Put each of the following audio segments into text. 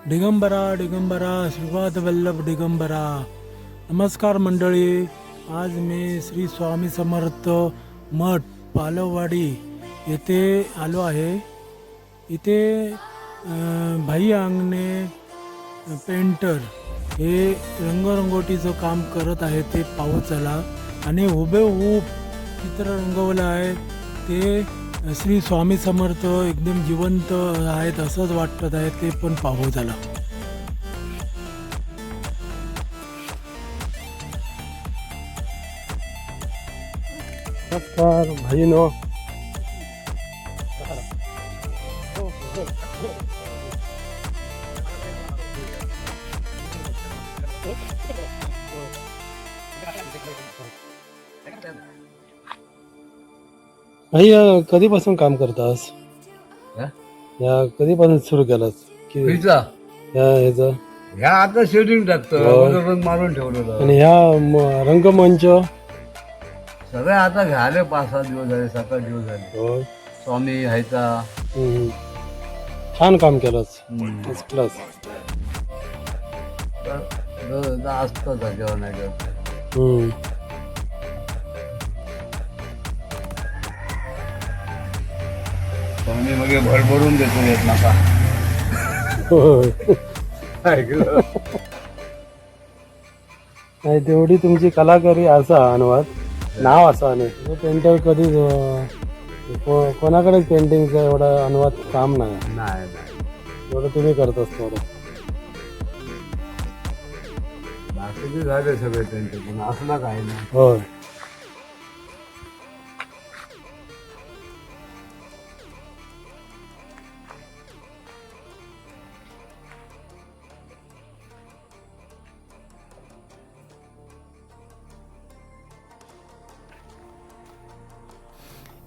दिगंबरा दिगंबरा श्रीपाद वल्लभ दिगंबरा. नमस्कार मंडळी. आज मी श्री स्वामी समर्थ मठ पालववाडी येथे आलो आहे. इथे भाई अंगणे पेंटर हे रंगरंगोटीचं काम करत आहे ते पाहू चला. आणि हुबेहूब चित्र रंगवलं आहे ते श्री स्वामी समर्थ एकदम जिवंत आहेत असंच वाटत आहे ते पण पाहू चला. नमस्कार भाईनो. भाई कधीपासून काम करतास? या कधीपासून सुरू केलास की पिझ्झा या ह्याचं? ह्या आता शेडिंग टाकतं रंग मारून ठेवलेलं आणि ह्या रंगमंच सगळे आता झाले 5-6 दिवस झाले 7-8 दिवस झाले. होय. स्वामी ह्याचा हम्म. छान काम केलंस. First class. असतं जेव्हा नाही करत. हम्म. स्वामी मग भरभरून देतो येत नका होय. ऐकलं नाही तेवढी तुमची कलाकारी असा अनुवाद नाव असा नाही. पेंटर कधी कोणाकडेच पेंटिंगचा एवढा अनुवाद काम नाही. नाही एवढं तुम्ही करतास थोडं. बाकीचे झाले सगळे त्यांचे पण असला काही नाही. होय.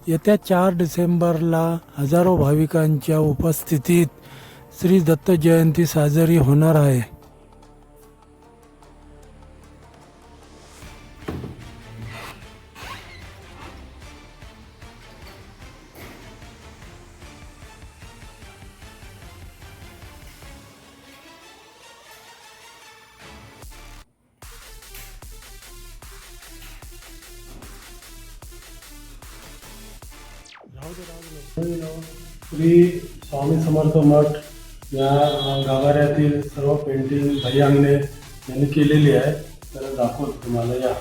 येत्या 4 डिसेंबरला हजारो भाविकांच्या उपस्थितीत श्री दत्त जयंती साजरी होणार आहे. श्री स्वामी समर्थ मठ या गाभाऱ्यातील सर्व पेंटिंग भाई अंगणे यांनी केलेली आहे. तर दाखवतो तुम्हाला. या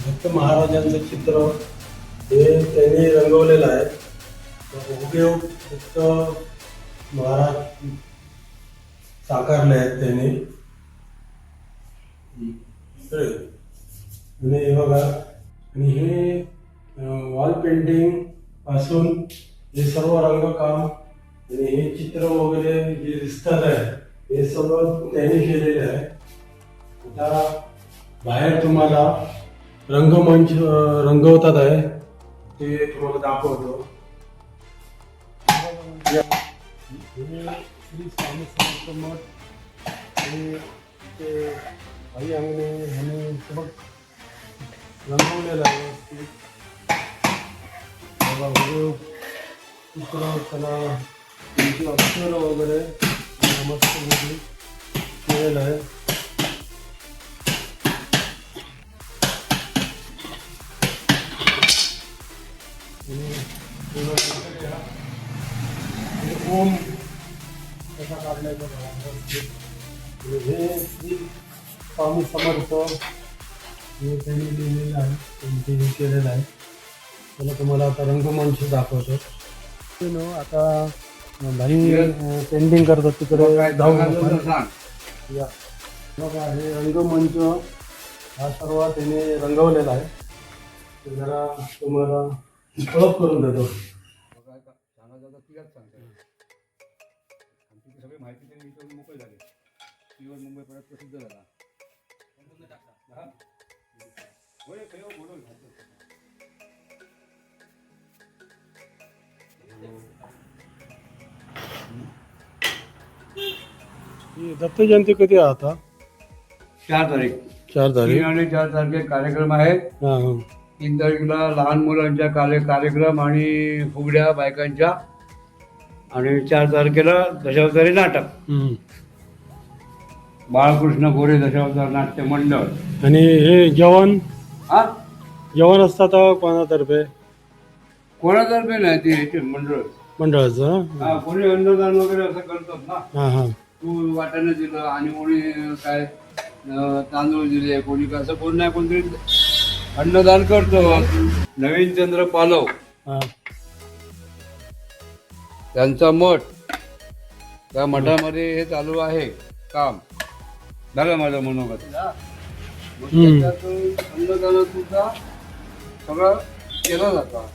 दत्त महाराजांचं चित्र हे त्यांनी रंगवलेलं आहे. हुबेहूब दत्त महाराज साकारले आहेत त्यांनी. आणि हे बघा. आणि हे वॉल पेंटिंग पासून हे सर्व रंगकाम आणि हे चित्र वगैरे जे दिसतात आहे हे सर्व त्यांनी केलेले आहे. आता बाहेर तुम्हाला रंगमंच रंगवतात आहे ते तुम्हाला दाखवतो. श्री स्वामी समर्थ मठ आणि ते भाई अंगणे ह्याने बघ रंगवलेलं आहे. चित्र कला त्यांची अक्षर वगैरे मस्त वगैरे केलेलं आहे. ओम कसा काढण्याचा हे श्री स्वामी समर्थ हे त्यांनी लिहिलेलं आहे. त्यांनी हे केलेलं आहे. त्याला तुम्हाला आता रंगमंच दाखवतो. आता भाई पेंटिंग करतात तिकडे जाऊन या बघा. हे रंगमंच हा सर्व त्याने रंगवलेला आहे. ते जरा तुम्हाला ओळख करून देतो. सगळी माहिती त्यांनी विचारून मोकळे झाले. इव्हन मुंबई परत प्रसिद्ध झाला. दत्त जयंती कधी आहे आता? 4 तारीख 4 तारीख 3 आणि 4 तारखे कार्यक्रम आहे. हां हां 3 तारीखला लहान मुलांच्या कार्यक्रम आणि फुगड्या बायकांच्या, आणि 4 तारखेला दशावतारी नाटक, हम्म. बाळकृष्ण गोरे दशावतार नाट्य मंडळ. आणि हे जेवण हा जेवण असतात कोणातर्फे? कोणातर्फे नाही, ते ह्याचे मंडळ. मंडळाचं? हा, कोणी अन्नदान वगैरे असं करतात ना. हां हां तू वाटाणं दिलं आणि कोणी काय तांदूळ दिले, कोणी कसं, कोण नाही कोणतरी अन्नदान करतो. नवीन चंद्र पालव हां त्यांचा मठ, त्या मठामध्ये हे चालू आहे काम. झालं माझं मनोगत. मग त्याच्यातून अन्नदानात सुद्धा सगळं केलं जातं.